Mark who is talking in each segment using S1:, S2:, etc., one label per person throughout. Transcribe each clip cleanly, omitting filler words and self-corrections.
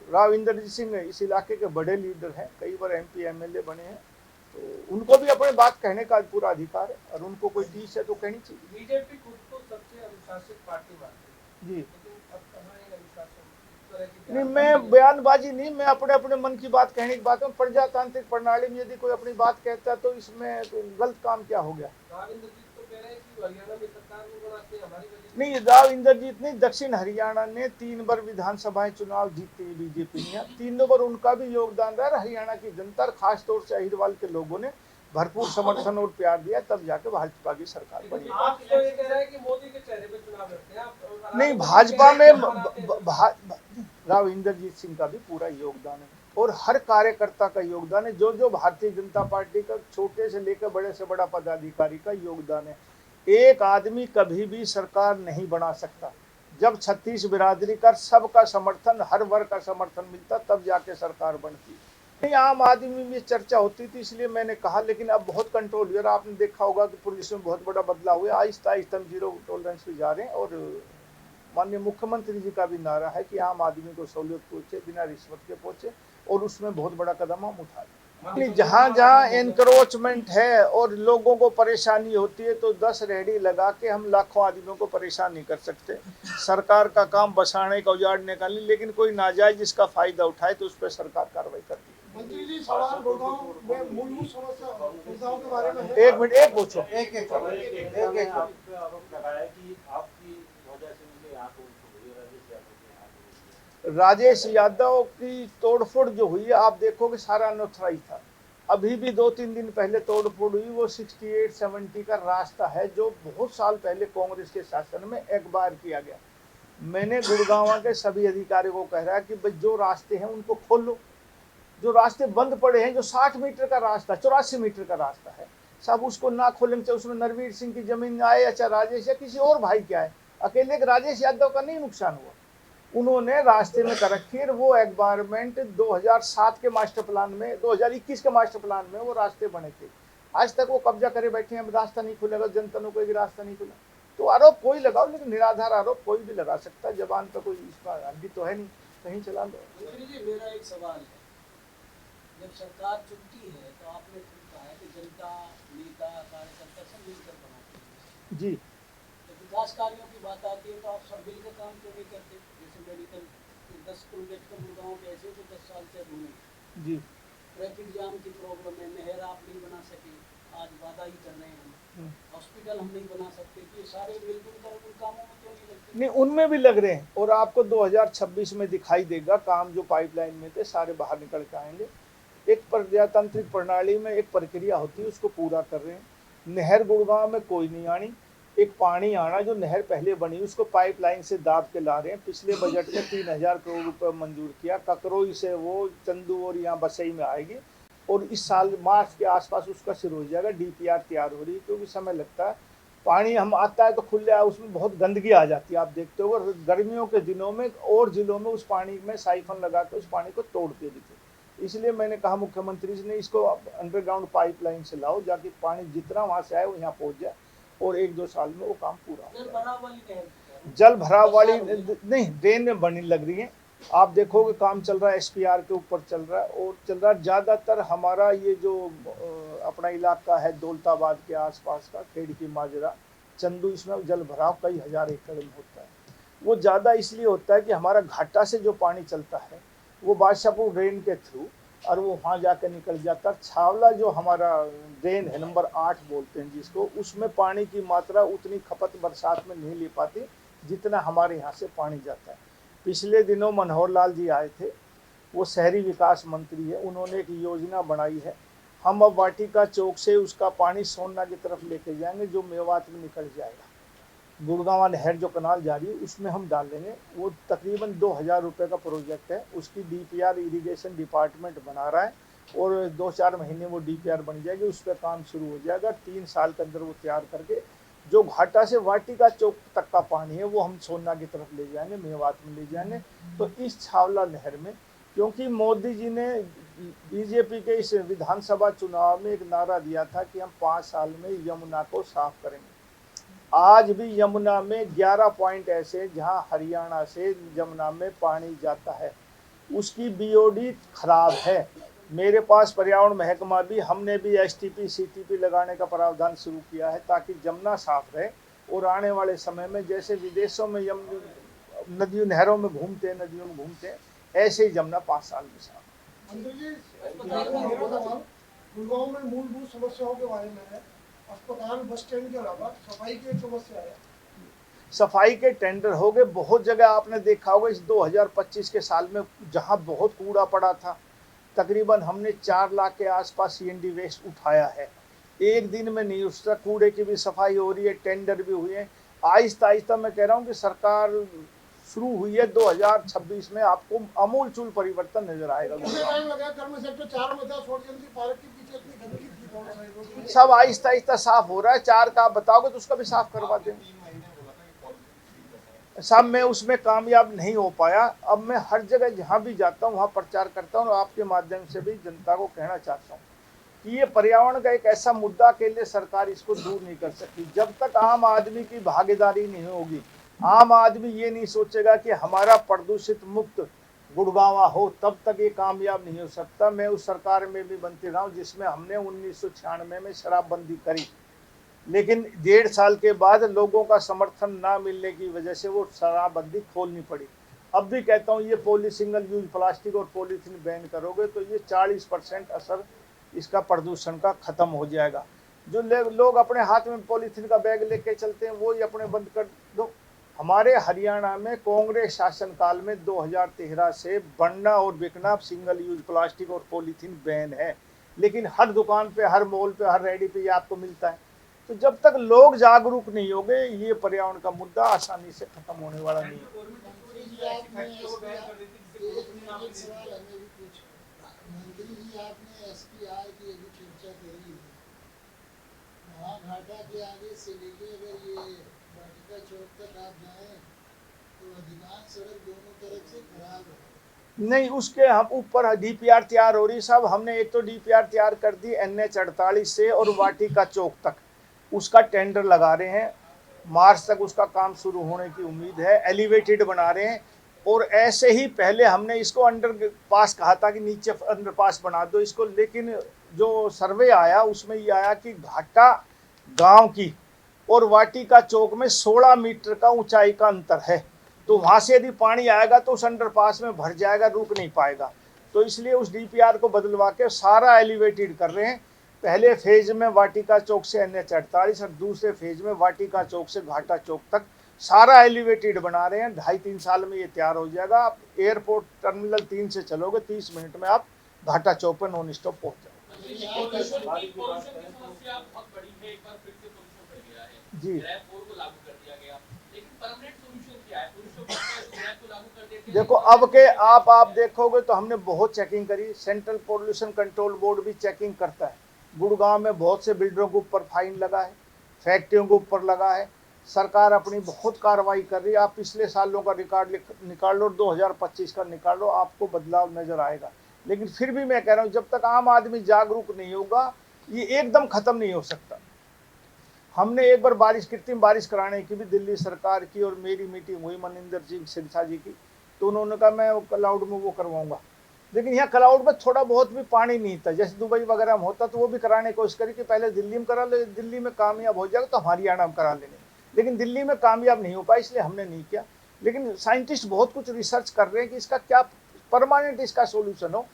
S1: राव इंद्रजीत सिंह इस इलाके के बड़े लीडर हैं, कई बार MP MLA बने हैं, तो उनको भी अपने बात कहने का पूरा अधिकार है और उनको कोई टीस है तो कहनी चाहिए।
S2: बीजेपी खुद को सबसे अनुशासित पार्टी मानती है
S1: जी
S2: अब कहाँ ये अनुशासन
S1: नहीं, मैं बयानबाजी नहीं, मैं अपने अपने मन की बात कहने की बात हूँ। प्रजातांत्रिक प्रणाली में यदि कोई अपनी बात कहता है तो इसमें गलत काम क्या हो गया?
S2: राव इंद्रजीत तो कह रहे हैं कि हरियाणा में सरकार नहीं बनाते हमारी वजह
S1: नहीं, राव इंद्रजीत नहीं, दक्षिण हरियाणा ने 3 बार विधानसभाएं चुनाव जीती बीजेपी ने, 3 बार उनका भी योगदान रहा। हरियाणा की जनता और खासतौर से अहिरवाल के लोगों ने भरपूर समर्थन और प्यार दिया, तब जाके भाजपा की सरकार बनी।
S2: आप तो ये कह रहे हैं कि मोदी के चेहरे पे चुनाव लड़ते हैं आप?
S1: नहीं, भाजपा में राव इंद्रजीत सिंह का भी पूरा योगदान है और हर कार्यकर्ता का योगदान है, जो भारतीय जनता पार्टी का छोटे से लेकर बड़े से बड़ा पदाधिकारी का योगदान है। एक आदमी कभी भी सरकार नहीं बना सकता, जब 36 बिरादरी का सबका समर्थन, हर वर्ग का समर्थन मिलता तब जाके सरकार बनती। नहीं, आम आदमी में चर्चा होती थी इसलिए मैंने कहा, लेकिन अब बहुत कंट्रोल हुआ। आपने देखा होगा कि पुलिस में बहुत बड़ा बदलाव हुआ, आहिस्ता आहिस्ता हम जीरो टॉलरेंस पे जा रहे हैं और माननीय मुख्यमंत्री जी का भी नारा है कि आम आदमी को सहूलियत पहुंचे, बिना रिश्वत के पहुंचे, और उसमें बहुत बड़ा कदम हम उठा रहे हैं। जहाँ जहाँ एनक्रोचमेंट है और लोगों को परेशानी होती है तो 10 रेहड़ी लगा के हम लाखों आदमियों को परेशान नहीं कर सकते। सरकार का काम बसाने का, उजाड़ने का नहीं, लेकिन कोई नाजायज जिसका फायदा उठाए तो उस पर सरकार कार्रवाई करती है।
S3: मंत्री जी, सवाल गुड़गांव में मूलभूत समस्याओं के बारे में है।
S1: एक मिनट, एक पूछो।
S4: एक आरोप लगाया कि आपकी वजह से मुझे यहाँ को
S1: राजेश यादव की तोड़फोड़ जो हुई है, आप देखोगे सारा अनऑथराइज था। अभी भी 2-3 दिन पहले तोड़फोड़ हुई, वो 68-70 का रास्ता है जो बहुत साल पहले कांग्रेस के शासन में एक बार किया गया। मैंने गुड़गांव के सभी अधिकारियों को कह रहा है कि भाई जो रास्ते हैं उनको खोलो, जो रास्ते बंद पड़े हैं, जो 60 मीटर का रास्ता, 84 मीटर का रास्ता है, सब उसको ना खोलेंगे। चाहे उसमें नरवीर सिंह की जमीन आए या चाहे राजेश या किसी और भाई क्या है, अकेले राजेश यादव का नहीं नुकसान हुआ, उन्होंने रास्ते में कर रखी है। वो एनवायरमेंट 2007 के मास्टर प्लान में, 2021 के मास्टर प्लान में वो रास्ते बने थे, आज तक वो कब्जा करे बैठे हैं, रास्ता नहीं खुलेगा, जनता ने कोई रास्ता नहीं खुला। तो आरोप कोई लगाओ, लेकिन निराधार आरोप कोई भी लगा सकता है, जबान पर कोई इसका हड्डी तो है नहीं, कहीं चला लो।
S5: मेरा एक सवाल है, जब सरकार चुनती है तो आपने कहा है कि जनता, नेता, कार्यकर्ता सब मिलकर बनाते हैं
S1: जी,
S5: जब विकास कार्यों की बात आती है तो आप सब मिलकर काम क्यों नहीं करते? जैसे मेडिकल 10 किलोमीटर गुड़गांव के ऐसे तो 10 साल से होने
S1: जी,
S5: ट्रैफिक जाम की प्रॉब्लम है, नहर आप नहीं बना सके, आज वादा ही कर रहे हैं, हॉस्पिटल हम नहीं बना सकते, ये सारे मिलजुल कर उन कामों में क्यों नहीं लगते?
S1: नहीं, उनमें भी लग रहे हैं और आपको 2026 में दिखाई देगा काम जो पाइपलाइन में थे सारे बाहर निकल के आएंगे। एक प्रजातांत्रिक प्रणाली में एक प्रक्रिया होती है, उसको पूरा कर रहे हैं। नहर गुड़गांव में कोई नहीं आनी, एक पानी आना, जो नहर पहले बनी उसको पाइपलाइन से दाब के ला रहे हैं। पिछले बजट में 3000 करोड़ रुपए मंजूर किया, ककरोई से वो चंदू और यहाँ बसई में आएगी और इस साल मार्च के आसपास उसका शुरू हो जाएगा। DPR तैयार हो रही है, क्योंकि समय लगता है। पानी हम आता है तो खुले उसमें बहुत गंदगी आ जाती है, आप देखते हो। गर्मियों के दिनों में और जिलों में उस पानी में साइफन लगा के उस पानी को तोड़ते दिखे। इसलिए मैंने कहा मुख्यमंत्री जी ने इसको अंडरग्राउंड पाइपलाइन से लाओ, जाके पानी जितना वहां से आए वो यहाँ पहुंच जाए और 1-2 साल में वो काम पूरा हो जाए। जल भराव वाली नहीं, ड्रेन में बनी लग रही है, आप देखोगे काम चल रहा है, SPR के ऊपर चल रहा है और चल रहा है। ज़्यादातर हमारा ये जो अपना इलाका है दौलताबाद के आसपास का, खेड़की माजरा, चंदू, इसमें जल भराव कई हजार एकड़ में होता है। वो ज़्यादा इसलिए होता है कि हमारा घाटा से जो पानी चलता है वो बादशाहपुर ड्रेन के थ्रू और वो वहाँ जाकर निकल जाता है। छावला जो हमारा ड्रेन है नंबर 8 बोलते हैं जिसको, उसमें पानी की मात्रा उतनी खपत बरसात में नहीं ले पाती जितना हमारे यहाँ से पानी जाता है। पिछले दिनों मनोहर लाल जी आए थे, वो शहरी विकास मंत्री है, उन्होंने एक योजना बनाई है। हम अब वाटिका चौक से उसका पानी सोनना की तरफ लेके जाएंगे, जो मेवात में निकल जाएगा। गुड़गांव नहर जो कनाल जा रही है उसमें हम डाल लेंगे। वो तकरीबन 2000 रुपये का प्रोजेक्ट है, उसकी DPR इरिगेशन डिपार्टमेंट बना रहा है और 2-4 महीने वो DPR बन जाएगी, उस पर काम शुरू हो जाएगा। 3 साल के अंदर वो तैयार करके जो घाटा से वाटिका चौक तक का पानी है वो हम सोना की तरफ ले जाएंगे, मेवात में ले जाएंगे। तो इस छावला नहर में, क्योंकि मोदी जी ने BJP के इस विधानसभा चुनाव में एक नारा दिया था कि हम 5 साल में यमुना को साफ करेंगे। आज भी यमुना में 11 पॉइंट ऐसे जहां हरियाणा से यमुना में पानी जाता है। उसकी बीओडी खराब है। मेरे पास पर्यावरण महकमा भी, हमने भी एसटीपी सीटीपी लगाने का प्रावधान शुरू किया है ताकि जमुना साफ रहे और आने वाले समय में जैसे विदेशों में नदियों नहरों में घूमते नदियों में घूमते ऐसे ही जमुना 5 साल में साफ।
S3: मंत्री जी, मेरा सवाल गुड़गांव में मूलभूत समस्याओं के बारे में है। अस्पताल, बस स्टैंड के अलावा सफाई की एक समस्या है।
S1: सफाई के टेंडर हो गए बहुत जगह, आपने देखा होगा इस 2025 के साल में जहां बहुत कूड़ा पड़ा था, तकरीबन हमने 4 लाख के आसपास सीएनडी वेस्ट उठाया है। एक दिन में नहीं उस तक कूड़े की भी सफाई हो रही है, टेंडर भी हुए हैं। आहिस्ता आहिस्ता मैं कह रहा हूँ कि सरकार शुरू हुई है, 2026 में आपको अमूलचूल परिवर्तन नजर आएगा।
S3: कितने टाइम लगा? कर्म सेक्टर 4 में था, सोडियम की पार्क के पीछे इतनी गंदगी थी, दोनों साइड
S1: सब आहिस्ता आहिस्ता साफ हो रहा है। 4 का आप बताओगे तो उसका भी साफ करवा देंगे। साहब मैं उसमें कामयाब नहीं हो पाया। अब मैं हर जगह जहाँ भी जाता हूँ वहाँ प्रचार करता हूँ और आपके माध्यम से भी जनता को कहना चाहता हूँ कि ये पर्यावरण का एक ऐसा मुद्दा के लिए सरकार इसको दूर नहीं कर सकती। जब तक आम आदमी की भागीदारी नहीं होगी, आम आदमी ये नहीं सोचेगा कि हमारा प्रदूषित मुक्त गुड़गांव हो, तब तक ये कामयाब नहीं हो सकता। मैं उस सरकार में भी बनती रहा हूँ जिसमें हमने 1996 में शराबबंदी करी, लेकिन 1.5 साल के बाद लोगों का समर्थन ना मिलने की वजह से वो शराबबंदी खोलनी पड़ी। अब भी कहता हूँ ये सिंगल यूज प्लास्टिक और पॉलीथीन बैन करोगे तो ये 40% असर इसका प्रदूषण का खत्म हो जाएगा। जो लोग अपने हाथ में पॉलीथीन का बैग लेके चलते हैं वो ही अपने बंद कर दो। हमारे हरियाणा में कांग्रेस शासनकाल में 2013 से बनना और बिकना सिंगल यूज प्लास्टिक और पॉलीथीन बैन है, लेकिन हर दुकान पे, हर मॉल पे, हर रेडी पे ये आपको मिलता है। तो जब तक लोग जागरूक नहीं होंगे ये पर्यावरण का मुद्दा आसानी से खत्म होने वाला नहीं है।
S3: मंत्री जी, आपने एसपीआर की अभी चर्चा करी है। महाघाटा के आगे से लेके अगर ये वाटिका चौक तक आप जाएं तो अधिकांश सड़क दोनों तरफ से खराब है।
S1: नहीं, उसके हम ऊपर डीपीआर तैयार हो रही साहब। हमने एक तो डीपीआर तैयार कर दी NH 48 से और वाटिका चौक तक, उसका टेंडर लगा रहे हैं। मार्च तक उसका काम शुरू होने की उम्मीद है। एलिवेटेड बना रहे हैं और ऐसे ही पहले हमने इसको अंडर पास कहा था कि नीचे अंडर पास बना दो इसको, लेकिन जो सर्वे आया उसमें ये आया कि घाटा गांव की और वाटिका चौक में 16 मीटर का ऊंचाई का अंतर है, तो वहां से यदि पानी आएगा तो उस अंडरपास में भर जाएगा, रुक नहीं पाएगा। तो इसलिए उस डीपीआर को बदलवा के सारा एलिवेटेड कर रहे हैं। पहले फेज में वाटिका चौक से NH 48 और दूसरे फेज में वाटिका चौक से घाटा चौक तक सारा एलिवेटेड बना रहे हैं। 2.5-3 साल में ये तैयार हो जाएगा। आप एयरपोर्ट टर्मिनल 3 से चलोगे 30 मिनट में आप घाटा चौक पर नॉन स्टॉप पहुंच जाओगे। जी देखो अब के आप देखोगे तो हमने बहुत चेकिंग करी। सेंट्रल पोल्यूशन कंट्रोल बोर्ड भी चेकिंग करता है। गुड़गांव में बहुत से बिल्डरों के ऊपर फाइन लगा है, फैक्ट्रियों के ऊपर लगा है। सरकार अपनी बहुत कार्रवाई कर रही है। आप पिछले सालों का रिकॉर्ड निकाल लो, 2025 का निकाल लो, आपको बदलाव नजर आएगा। लेकिन फिर भी मैं कह रहा हूँ जब तक आम आदमी जागरूक नहीं होगा ये एकदम खत्म नहीं हो सकता। हमने एक बार कृत्रिम बारिश कराने की भी दिल्ली सरकार की और मेरी मीटिंग हुई मनिंदर सिंह सिरसा जी की, तो उन्होंने कहा मैं क्लाउड में वो करवाऊंगा। लेकिन यहाँ क्लाउड में थोड़ा बहुत भी पानी नहीं था, जैसे दुबई वगैरह में होता तो वो भी कराने की कोशिश करी कि पहले दिल्ली में करा ले, दिल्ली में कामयाब हो जाएगा तो हमारी हरियाणा में करा लेंगे। लेकिन दिल्ली में कामयाब नहीं हो पाया, इसलिए हमने नहीं किया। लेकिन साइंटिस्ट बहुत कुछ रिसर्च कर रहे हैं कि इसका क्या परमानेंट इसका सोल्यूशन हो।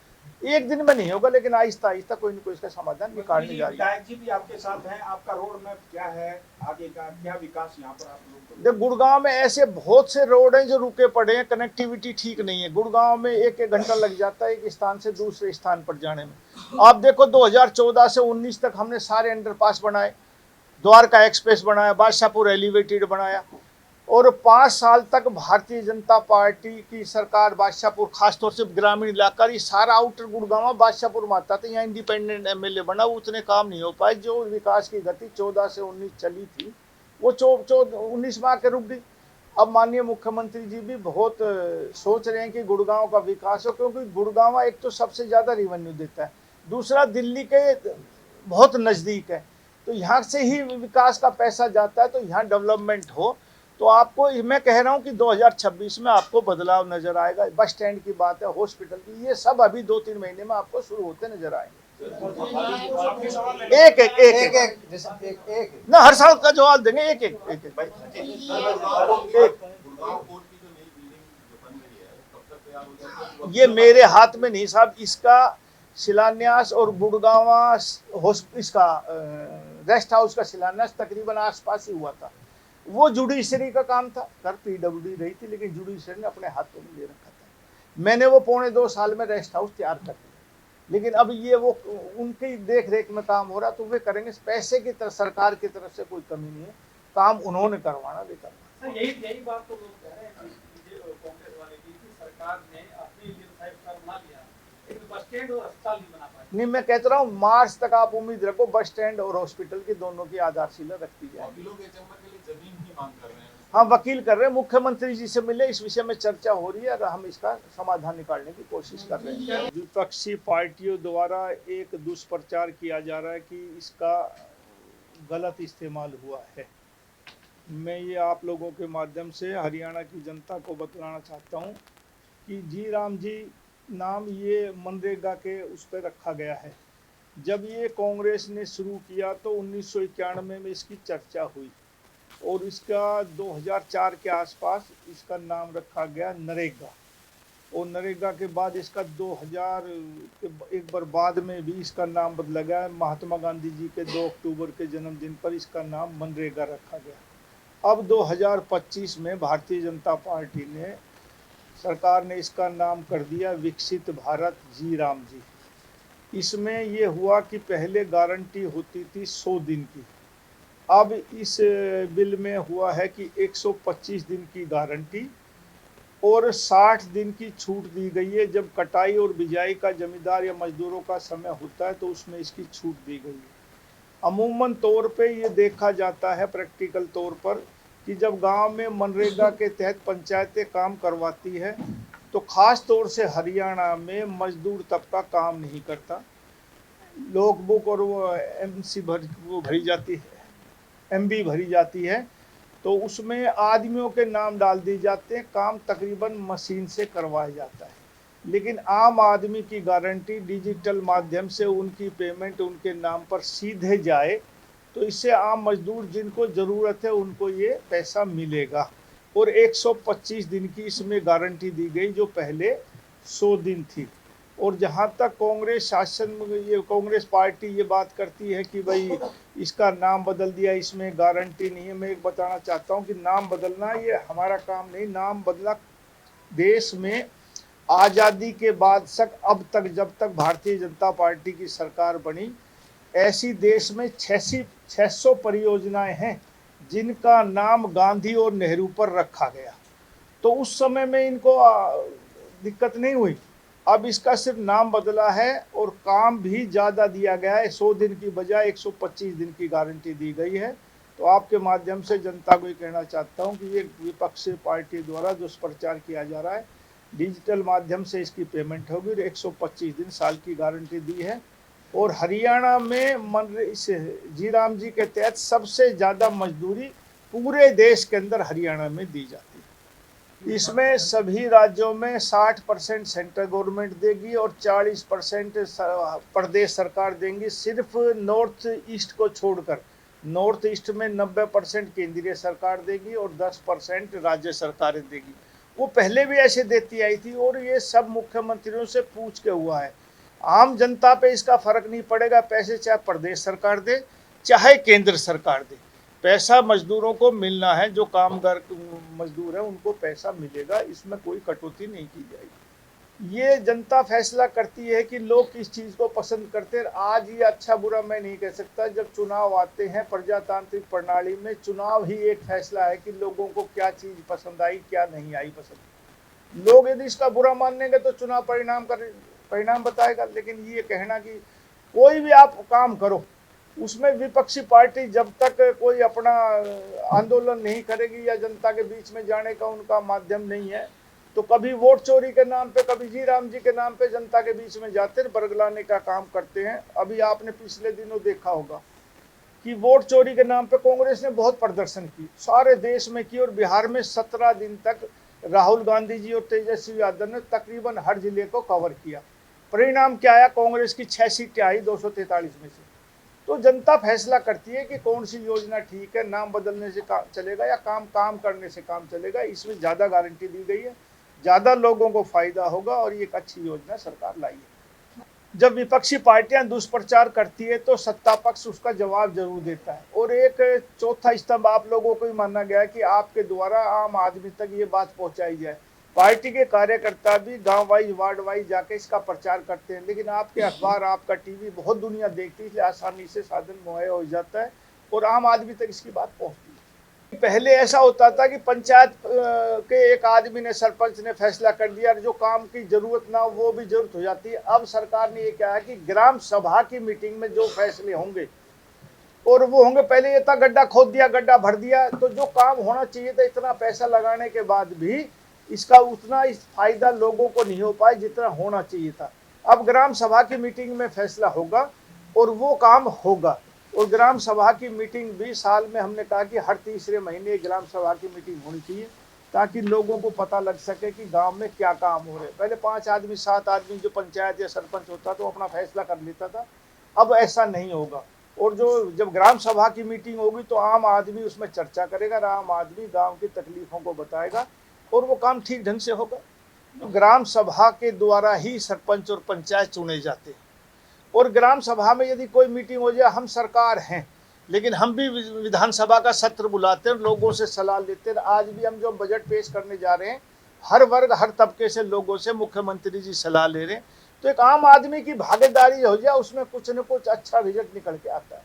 S1: एक दिन में नहीं होगा, लेकिन आहिस्ता आहिस्ता कोई न कोई इसका समाधान निकालने जा रही है।
S6: विधायक जी भी आपके साथ हैं, आपका रोड मैप क्या है, आगे का क्या विकास यहाँ पर आप लोग?
S1: देख गुड़गांव में ऐसे बहुत से रोड हैं जो रुके पड़े हैं, कनेक्टिविटी ठीक नहीं है। गुड़गांव में 1-1 घंटा लग जाता है एक स्थान से दूसरे स्थान पर जाने में। आप देखो 2014 से 19 तक हमने सारे अंडरपास बनाए, द्वारका एक्सप्रेस बनाया, बादशाहपुर एलिवेटेड बनाया, और 5 साल तक भारतीय जनता पार्टी की सरकार बादशाहपुर, खासतौर से ग्रामीण इलाका, ये सारा आउटर गुड़गांव बादशाहपुर में आता था। यहाँ इंडिपेंडेंट MLA बना, उतने काम नहीं हो पाए। जो विकास की गति 14 से 19 चली थी वो 19 में आके रुक गई। अब माननीय मुख्यमंत्री जी भी बहुत सोच रहे हैं कि गुड़गांव का विकास हो, क्योंकि गुड़गांव एक तो सबसे ज़्यादा रेवेन्यू देता है, दूसरा दिल्ली के बहुत नज़दीक है, तो यहाँ से ही विकास का पैसा जाता है। तो यहाँ डेवलपमेंट हो तो आपको मैं कह रहा हूं कि 2026 में आपको बदलाव नजर आएगा। बस स्टैंड की बात है, हॉस्पिटल की, ये सब अभी 2-3 महीने में आपको शुरू होते नजर आएंगे। एक ना, हर साल का जवाब देंगे, एक ये मेरे हाथ में नहीं साहब। इसका शिलान्यास और गुड़गांव इसका रेस्ट हाउस का शिलान्यास तकरीबन आसपास ही हुआ था। वो जुडिशरी का काम था, कर पीडब्ल्यूडी रही थी, लेकिन जुडिशरी ने अपने हाथों में ले रखा था। मैंने वो 2.25 साल में रेस्ट हाउस तैयार कर दिया, लेकिन अब ये वो उनकी देख रेख में काम हो रहा, तो वे करेंगे। पैसे की तरफ सरकार की तरफ से कोई कमी नहीं है, काम उन्होंने करवाना, वे करवाना।
S5: सर यही बात तो लोग कह रहे हैं कि कांग्रेस वाले की सरकार ने अपने लिए फाइव बना लिया, लेकिन बस स्टैंड और अस्पताल नहीं बना पाए।
S1: नहीं, मैं कहता रहा हूँ मार्च तक आप उम्मीद रखो, बस स्टैंड और हॉस्पिटल की दोनों की आधारशिला रखती जाए। हाँ, वकील कर रहे हैं, मुख्यमंत्री जी से मिले, इस विषय में चर्चा हो रही है और हम इसका समाधान निकालने की कोशिश कर रहे हैं। विपक्षी पार्टियों द्वारा एक दुष्प्रचार किया जा रहा है कि इसका गलत इस्तेमाल हुआ है। मैं ये आप लोगों के माध्यम से हरियाणा की जनता को बतलाना चाहता हूँ कि जी राम जी नाम ये मनरेगा के उस पर रखा गया है। जब ये कांग्रेस ने शुरू किया तो 1991 में इसकी चर्चा हुई और इसका 2004 के आसपास इसका नाम रखा गया नरेगा, और नरेगा के बाद इसका 2000 के एक बार बाद में भी इसका नाम बदला गया। महात्मा गांधी जी के 2 अक्टूबर के जन्मदिन पर इसका नाम मनरेगा रखा गया। अब 2025 में भारतीय जनता पार्टी ने, सरकार ने इसका नाम कर दिया विकसित भारत जी राम जी। इसमें ये हुआ कि पहले गारंटी होती थी 100 दिन की, अब इस बिल में हुआ है कि 125 दिन की गारंटी और 60 दिन की छूट दी गई है। जब कटाई और बिजाई का जमींदार या मजदूरों का समय होता है तो उसमें इसकी छूट दी गई है। अमूमन तौर पे ये देखा जाता है प्रैक्टिकल तौर पर कि जब गांव में मनरेगा के तहत पंचायतें काम करवाती है तो खास तौर से हरियाणा में मजदूर तबका काम नहीं करता। लॉग बुक और वो एमसी भरी जाती है, एमबी भरी जाती है, तो उसमें आदमियों के नाम डाल दिए जाते हैं, काम तकरीबन मशीन से करवाया जाता है। लेकिन आम आदमी की गारंटी डिजिटल माध्यम से उनकी पेमेंट उनके नाम पर सीधे जाए, तो इससे आम मजदूर जिनको ज़रूरत है उनको ये पैसा मिलेगा। और 125 दिन की इसमें गारंटी दी गई, जो पहले 100 दिन थी। और जहाँ तक कांग्रेस शासन में, ये कांग्रेस पार्टी ये बात करती है कि भाई इसका नाम बदल दिया, इसमें गारंटी नहीं है। मैं एक बताना चाहता हूँ कि नाम बदलना ये हमारा काम नहीं। नाम बदला देश में आज़ादी के बाद तक, अब तक जब तक भारतीय जनता पार्टी की सरकार बनी, ऐसी देश में 600 परियोजनाएं हैं जिनका नाम गांधी और नेहरू पर रखा गया। तो उस समय में इनको दिक्कत नहीं हुई। अब इसका सिर्फ नाम बदला है और काम भी ज़्यादा दिया गया है। 100 दिन की बजाय 125 दिन की गारंटी दी गई है। तो आपके माध्यम से जनता को ये कहना चाहता हूँ कि ये विपक्षी पार्टी द्वारा जो प्रचार किया जा रहा है, डिजिटल माध्यम से इसकी पेमेंट होगी और 125 दिन साल की गारंटी दी है। और हरियाणा में इस जी राम जी के तहत सबसे ज़्यादा मजदूरी पूरे देश के अंदर हरियाणा में दी जाती है। इसमें सभी राज्यों में 60% सेंट्रल गवर्नमेंट देगी और 40% प्रदेश सरकार देंगी। सिर्फ नॉर्थ ईस्ट को छोड़कर, नॉर्थ ईस्ट में 90% केंद्रीय सरकार देगी और 10% राज्य सरकारें देगी। वो पहले भी ऐसे देती आई थी और ये सब मुख्यमंत्रियों से पूछ के हुआ है। आम जनता पे इसका फर्क नहीं पड़ेगा, पैसे चाहे प्रदेश सरकार दे चाहे केंद्र सरकार दे, पैसा मजदूरों को मिलना है। जो कामगार मजदूर है उनको पैसा मिलेगा, इसमें कोई कटौती नहीं की जाएगी। ये जनता फैसला करती है कि लोग किस चीज़ को पसंद करते हैं। आज ये अच्छा बुरा मैं नहीं कह सकता, जब चुनाव आते हैं प्रजातांत्रिक प्रणाली में चुनाव ही एक फैसला है कि लोगों को क्या चीज़ पसंद आई क्या नहीं आई पसंद। लोग यदि इसका बुरा मानेंगे तो चुनाव परिणाम बताएगा। लेकिन ये कहना कि कोई भी आप काम करो, उसमें विपक्षी पार्टी जब तक कोई अपना आंदोलन नहीं करेगी या जनता के बीच में जाने का उनका माध्यम नहीं है, तो कभी वोट चोरी के नाम पे, कभी जी राम जी के नाम पे जनता के बीच में जाते बरगलाने का काम करते हैं। अभी आपने पिछले दिनों देखा होगा कि वोट चोरी के नाम पे कांग्रेस ने बहुत प्रदर्शन की, सारे देश में की, और बिहार में 17 दिन तक राहुल गांधी जी और तेजस्वी यादव ने तकरीबन हर जिले को कवर किया। परिणाम क्या आया? कांग्रेस की 6 सीटें आई 243 में से। तो जनता फैसला करती है कि कौन सी योजना ठीक है, नाम बदलने से काम चलेगा या काम करने से काम चलेगा। इसमें ज़्यादा गारंटी दी गई है, ज़्यादा लोगों को फायदा होगा, और ये एक अच्छी योजना सरकार लाई है। जब विपक्षी पार्टियां दुष्प्रचार करती है तो सत्ता पक्ष उसका जवाब जरूर देता है। और एक चौथा स्तंभ आप लोगों को ही माना गया है कि आपके द्वारा आम आदमी तक ये बात पहुंचाई जाए। पार्टी के कार्यकर्ता भी गांव वाइज वार्ड वाइज जाके इसका प्रचार करते हैं, लेकिन आपके अखबार, आपका टीवी बहुत दुनिया देखती है, इसलिए आसानी से साधन मुहैया हो जाता है और आम आदमी तक इसकी बात पहुंचती है। पहले ऐसा होता था कि पंचायत के एक आदमी ने, सरपंच ने फैसला कर दिया, जो काम की जरूरत ना हो वो भी जरूरत हो जाती है। अब सरकार ने ये कहा है कि ग्राम सभा की मीटिंग में जो फैसले होंगे, और वो होंगे, पहले ये था गड्ढा खोद दिया, गड्ढा भर दिया, तो जो काम होना चाहिए था, इतना पैसा लगाने के बाद भी इसका उतना फायदा लोगों को नहीं हो पाया जितना होना चाहिए था। अब ग्राम सभा की मीटिंग में फैसला होगा और वो काम होगा। और ग्राम सभा की मीटिंग भी साल में, हमने कहा कि हर तीसरे महीने ग्राम सभा की मीटिंग होनी चाहिए, ताकि लोगों को पता लग सके कि गांव में क्या काम हो रहे हैं। पहले 5 आदमी 7 आदमी जो पंचायत या सरपंच होता तो अपना फैसला कर लेता था, अब ऐसा नहीं होगा। और जब ग्राम सभा की मीटिंग होगी तो आम आदमी उसमें चर्चा करेगा, आम आदमी गाँव की तकलीफों को बताएगा और वो काम ठीक ढंग से होगा। तो ग्राम सभा के द्वारा ही सरपंच और पंचायत चुने जाते हैं। और ग्राम सभा में यदि कोई मीटिंग हो जाए, हम सरकार हैं लेकिन हम भी विधानसभा का सत्र बुलाते हैं, लोगों से सलाह लेते हैं। आज भी हम जो बजट पेश करने जा रहे हैं, हर वर्ग हर तबके से लोगों से मुख्यमंत्री जी सलाह ले रहे हैं। तो एक आम आदमी की भागीदारी हो जाए, उसमें कुछ न कुछ अच्छा रिजल्ट निकल के आता है।